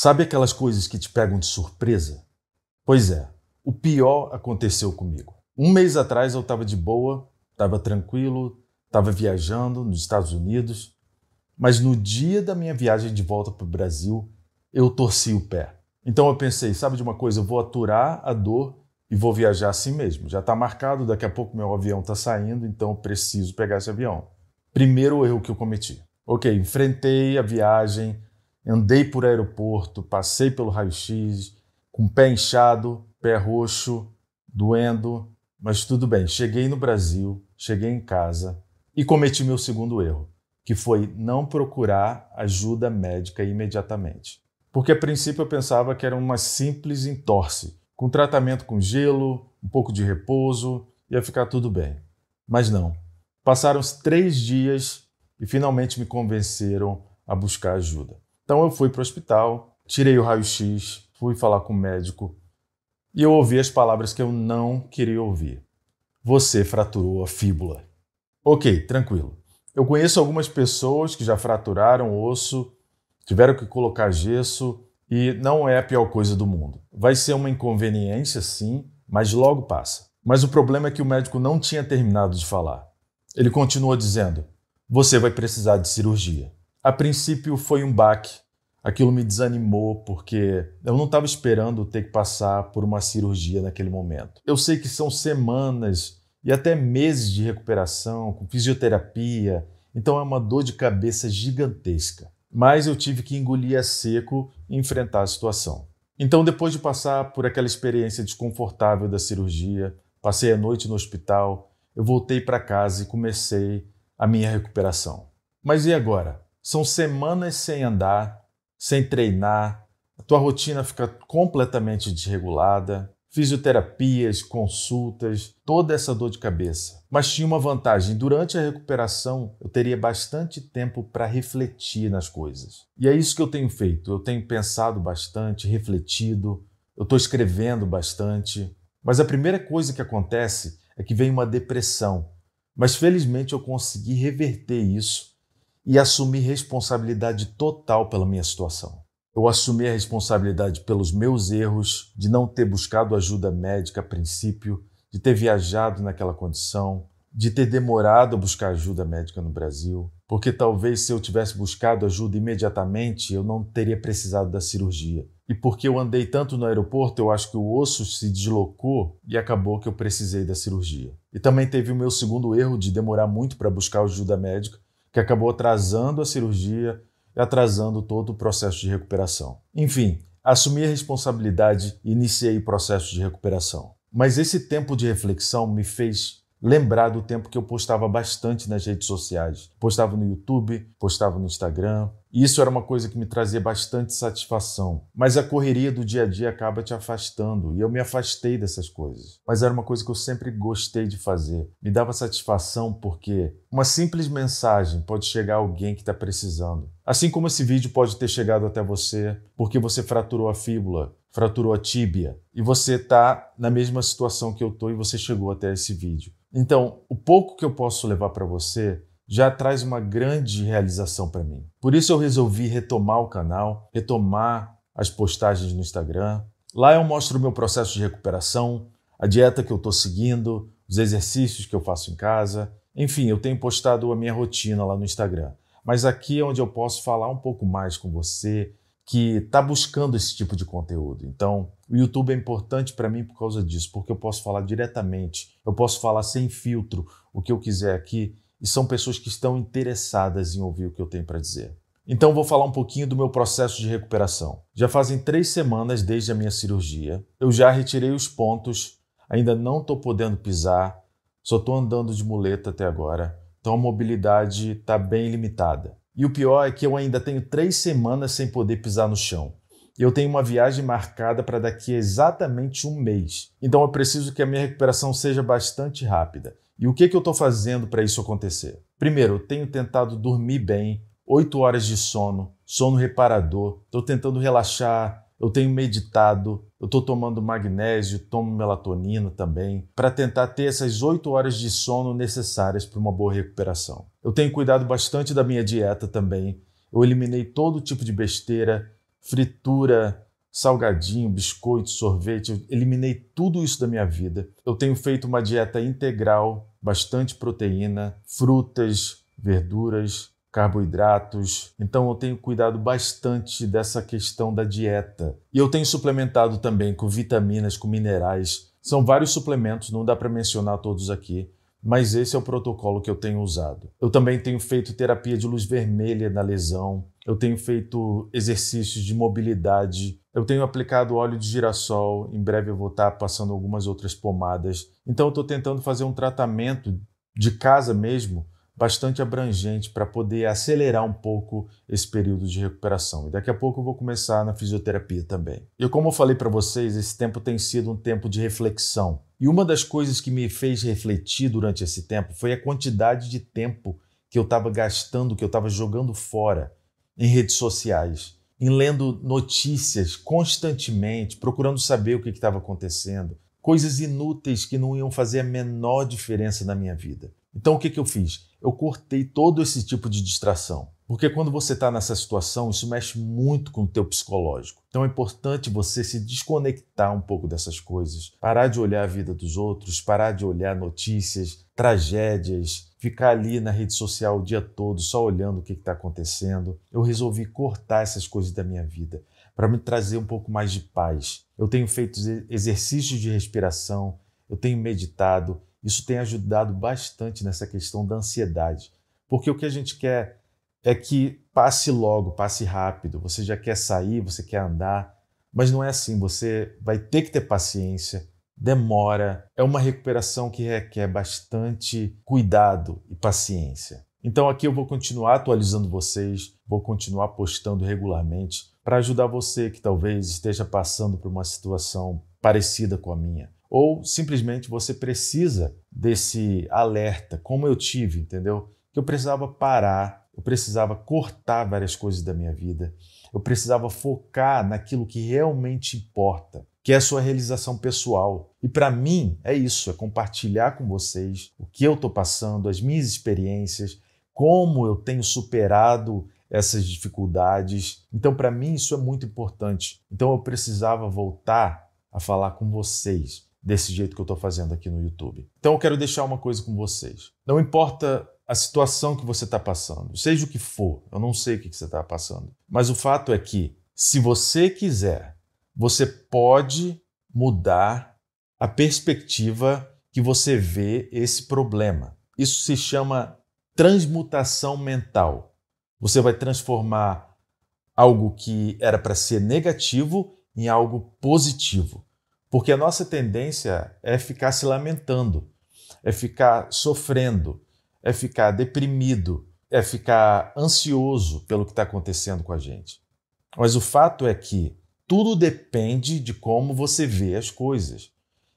Sabe aquelas coisas que te pegam de surpresa? Pois é, o pior aconteceu comigo. Um mês atrás eu estava de boa, estava tranquilo, estava viajando nos Estados Unidos, mas no dia da minha viagem de volta para o Brasil, eu torci o pé. Então eu pensei, sabe de uma coisa, eu vou aturar a dor e vou viajar assim mesmo. Já está marcado, daqui a pouco meu avião está saindo, então eu preciso pegar esse avião. Primeiro erro que eu cometi. Ok, enfrentei a viagem, andei por aeroporto, passei pelo raio-x, com o pé inchado, pé roxo, doendo, mas tudo bem. Cheguei no Brasil, cheguei em casa e cometi meu segundo erro, que foi não procurar ajuda médica imediatamente. Porque a princípio eu pensava que era uma simples entorse, com tratamento com gelo, um pouco de repouso, ia ficar tudo bem. Mas não. Passaram 3 dias e finalmente me convenceram a buscar ajuda. Então eu fui para o hospital, tirei o raio-x, fui falar com o médico e eu ouvi as palavras que eu não queria ouvir. Você fraturou a fíbula. Ok, tranquilo. Eu conheço algumas pessoas que já fraturaram o osso, tiveram que colocar gesso e não é a pior coisa do mundo. Vai ser uma inconveniência, sim, mas logo passa. Mas o problema é que o médico não tinha terminado de falar. Ele continuou dizendo: você vai precisar de cirurgia. A princípio foi um baque. Aquilo me desanimou porque eu não estava esperando ter que passar por uma cirurgia naquele momento. Eu sei que são semanas e até meses de recuperação, com fisioterapia, então é uma dor de cabeça gigantesca. Mas eu tive que engolir a seco e enfrentar a situação. Então, depois de passar por aquela experiência desconfortável da cirurgia, passei a noite no hospital, eu voltei para casa e comecei a minha recuperação. Mas e agora? São semanas sem andar, sem treinar, a tua rotina fica completamente desregulada, fisioterapias, consultas, toda essa dor de cabeça. Mas tinha uma vantagem, durante a recuperação eu teria bastante tempo para refletir nas coisas. E é isso que eu tenho feito, eu tenho pensado bastante, refletido, eu estou escrevendo bastante. Mas a primeira coisa que acontece é que vem uma depressão. Mas felizmente eu consegui reverter isso e assumir responsabilidade total pela minha situação. Eu assumi a responsabilidade pelos meus erros, de não ter buscado ajuda médica a princípio, de ter viajado naquela condição, de ter demorado a buscar ajuda médica no Brasil, porque talvez se eu tivesse buscado ajuda imediatamente, eu não teria precisado da cirurgia. E porque eu andei tanto no aeroporto, eu acho que o osso se deslocou e acabou que eu precisei da cirurgia. E também teve o meu segundo erro de demorar muito para buscar ajuda médica, que acabou atrasando a cirurgia e atrasando todo o processo de recuperação. Enfim, assumi a responsabilidade e iniciei o processo de recuperação. Mas esse tempo de reflexão me fez lembrar do tempo que eu postava bastante nas redes sociais. Postava no YouTube, postava no Instagram. E isso era uma coisa que me trazia bastante satisfação. Mas a correria do dia a dia acaba te afastando. E eu me afastei dessas coisas. Mas era uma coisa que eu sempre gostei de fazer. Me dava satisfação porque uma simples mensagem pode chegar a alguém que está precisando. Assim como esse vídeo pode ter chegado até você porque você fraturou a fíbula, fraturou a tíbia. E você está na mesma situação que eu estou e você chegou até esse vídeo. Então, o pouco que eu posso levar para você já traz uma grande realização para mim. Por isso eu resolvi retomar o canal, retomar as postagens no Instagram. Lá eu mostro o meu processo de recuperação, a dieta que eu estou seguindo, os exercícios que eu faço em casa. Enfim, eu tenho postado a minha rotina lá no Instagram. Mas aqui é onde eu posso falar um pouco mais com você que está buscando esse tipo de conteúdo. Então, o YouTube é importante para mim por causa disso, porque eu posso falar diretamente, eu posso falar sem filtro o que eu quiser aqui, e são pessoas que estão interessadas em ouvir o que eu tenho para dizer. Então, vou falar um pouquinho do meu processo de recuperação. Já fazem 3 semanas desde a minha cirurgia, eu já retirei os pontos, ainda não estou podendo pisar, só estou andando de muleta até agora, então a mobilidade está bem limitada. E o pior é que eu ainda tenho 3 semanas sem poder pisar no chão. Eu tenho uma viagem marcada para daqui a exatamente 1 mês. Então eu preciso que a minha recuperação seja bastante rápida. E o que eu estou fazendo para isso acontecer? Primeiro, eu tenho tentado dormir bem, 8 horas de sono, sono reparador, estou tentando relaxar, eu tenho meditado, eu estou tomando magnésio, tomo melatonina também, para tentar ter essas 8 horas de sono necessárias para uma boa recuperação. Eu tenho cuidado bastante da minha dieta também, eu eliminei todo tipo de besteira, fritura, salgadinho, biscoito, sorvete. Eu eliminei tudo isso da minha vida. Eu tenho feito uma dieta integral, bastante proteína, frutas, verduras, carboidratos. Então eu tenho cuidado bastante dessa questão da dieta. E eu tenho suplementado também com vitaminas, com minerais. São vários suplementos, não dá para mencionar todos aqui, mas esse é o protocolo que eu tenho usado. Eu também tenho feito terapia de luz vermelha na lesão. Eu tenho feito exercícios de mobilidade. Eu tenho aplicado óleo de girassol. Em breve eu vou estar passando algumas outras pomadas. Então eu estou tentando fazer um tratamento de casa mesmo, bastante abrangente, para poder acelerar um pouco esse período de recuperação. E daqui a pouco eu vou começar na fisioterapia também. E como eu falei para vocês, esse tempo tem sido um tempo de reflexão. E uma das coisas que me fez refletir durante esse tempo foi a quantidade de tempo que eu estava gastando, que eu estava jogando fora em redes sociais, em lendo notícias constantemente, procurando saber o que estava acontecendo, coisas inúteis que não iam fazer a menor diferença na minha vida. Então o que eu fiz? Eu cortei todo esse tipo de distração. Porque quando você está nessa situação, isso mexe muito com o teu psicológico. Então é importante você se desconectar um pouco dessas coisas, parar de olhar a vida dos outros, parar de olhar notícias, tragédias, ficar ali na rede social o dia todo só olhando o que está acontecendo. Eu resolvi cortar essas coisas da minha vida para me trazer um pouco mais de paz. Eu tenho feito exercícios de respiração, eu tenho meditado. Isso tem ajudado bastante nessa questão da ansiedade, porque o que a gente quer é que passe logo, passe rápido. Você já quer sair, você quer andar, mas não é assim. Você vai ter que ter paciência, demora, é uma recuperação que requer bastante cuidado e paciência. Então aqui eu vou continuar atualizando vocês, vou continuar postando regularmente para ajudar você que talvez esteja passando por uma situação parecida com a minha. Ou simplesmente você precisa desse alerta, como eu tive, entendeu? Que eu precisava parar, eu precisava cortar várias coisas da minha vida, eu precisava focar naquilo que realmente importa, que é a sua realização pessoal. E para mim é isso, é compartilhar com vocês o que eu estou passando, as minhas experiências, como eu tenho superado essas dificuldades. Então para mim isso é muito importante. Então eu precisava voltar a falar com vocês desse jeito que eu estou fazendo aqui no YouTube. Então eu quero deixar uma coisa com vocês. Não importa a situação que você está passando, seja o que for, eu não sei o que você está passando, mas o fato é que, se você quiser, você pode mudar a perspectiva que você vê esse problema. Isso se chama transmutação mental. Você vai transformar algo que era para ser negativo em algo positivo. Porque a nossa tendência é ficar se lamentando, é ficar sofrendo, é ficar deprimido, é ficar ansioso pelo que está acontecendo com a gente. Mas o fato é que tudo depende de como você vê as coisas.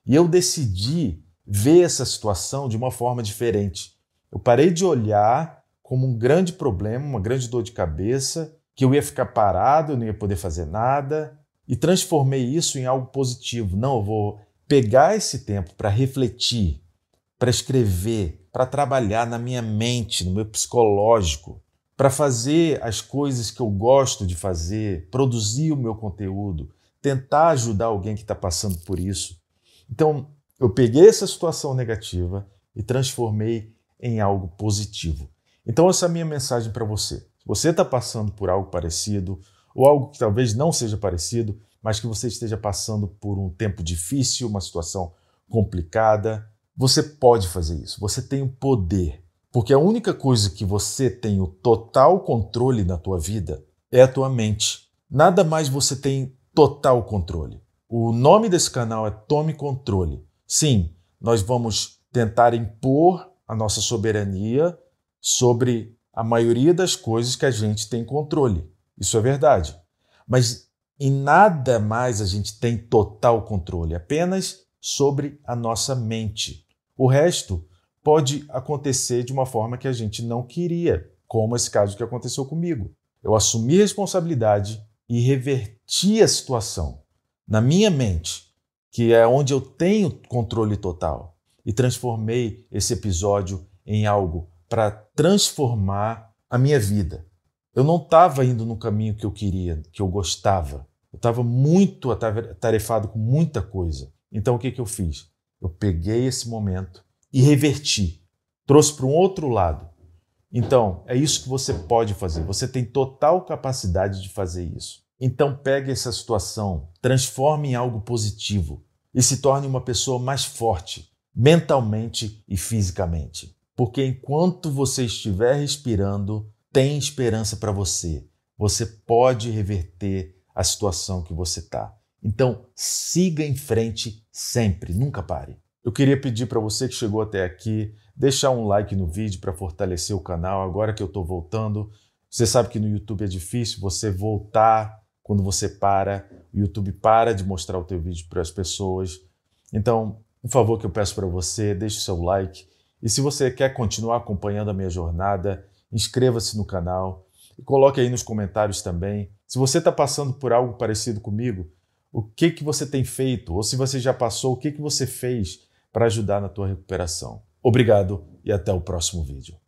E eu decidi ver essa situação de uma forma diferente. Eu parei de olhar como um grande problema, uma grande dor de cabeça, que eu ia ficar parado, eu não ia poder fazer nada, e transformei isso em algo positivo. Não, eu vou pegar esse tempo para refletir, para escrever, para trabalhar na minha mente, no meu psicológico, para fazer as coisas que eu gosto de fazer, produzir o meu conteúdo, tentar ajudar alguém que está passando por isso. Então, eu peguei essa situação negativa e transformei em algo positivo. Então, essa é a minha mensagem para você. Se você está passando por algo parecido, ou algo que talvez não seja parecido, mas que você esteja passando por um tempo difícil, uma situação complicada, você pode fazer isso. Você tem o poder. Porque a única coisa que você tem o total controle na tua vida é a tua mente. Nada mais você tem total controle. O nome desse canal é Tome Controle. Sim, nós vamos tentar impor a nossa soberania sobre a maioria das coisas que a gente tem controle. Isso é verdade. Mas em nada mais a gente tem total controle, apenas sobre a nossa mente. O resto pode acontecer de uma forma que a gente não queria, como esse caso que aconteceu comigo. Eu assumi responsabilidade e reverti a situação na minha mente, que é onde eu tenho controle total, e transformei esse episódio em algo para transformar a minha vida. Eu não estava indo no caminho que eu queria, que eu gostava. Eu estava muito atarefado com muita coisa. Então o que eu fiz? Eu peguei esse momento e reverti. Trouxe para um outro lado. Então, é isso que você pode fazer. Você tem total capacidade de fazer isso. Então pegue essa situação, transforme em algo positivo e se torne uma pessoa mais forte, mentalmente e fisicamente. Porque enquanto você estiver respirando, tem esperança para você. Você pode reverter a situação que você está. Então, siga em frente sempre, nunca pare. Eu queria pedir para você que chegou até aqui, deixar um like no vídeo para fortalecer o canal. Agora que eu estou voltando, você sabe que no YouTube é difícil você voltar quando você para. O YouTube para de mostrar o teu vídeo para as pessoas. Então, um favor que eu peço para você, deixe o seu like. E se você quer continuar acompanhando a minha jornada, inscreva-se no canal e coloque aí nos comentários também. Se você está passando por algo parecido comigo, o que você tem feito? Ou se você já passou, o que você fez para ajudar na tua recuperação? Obrigado e até o próximo vídeo.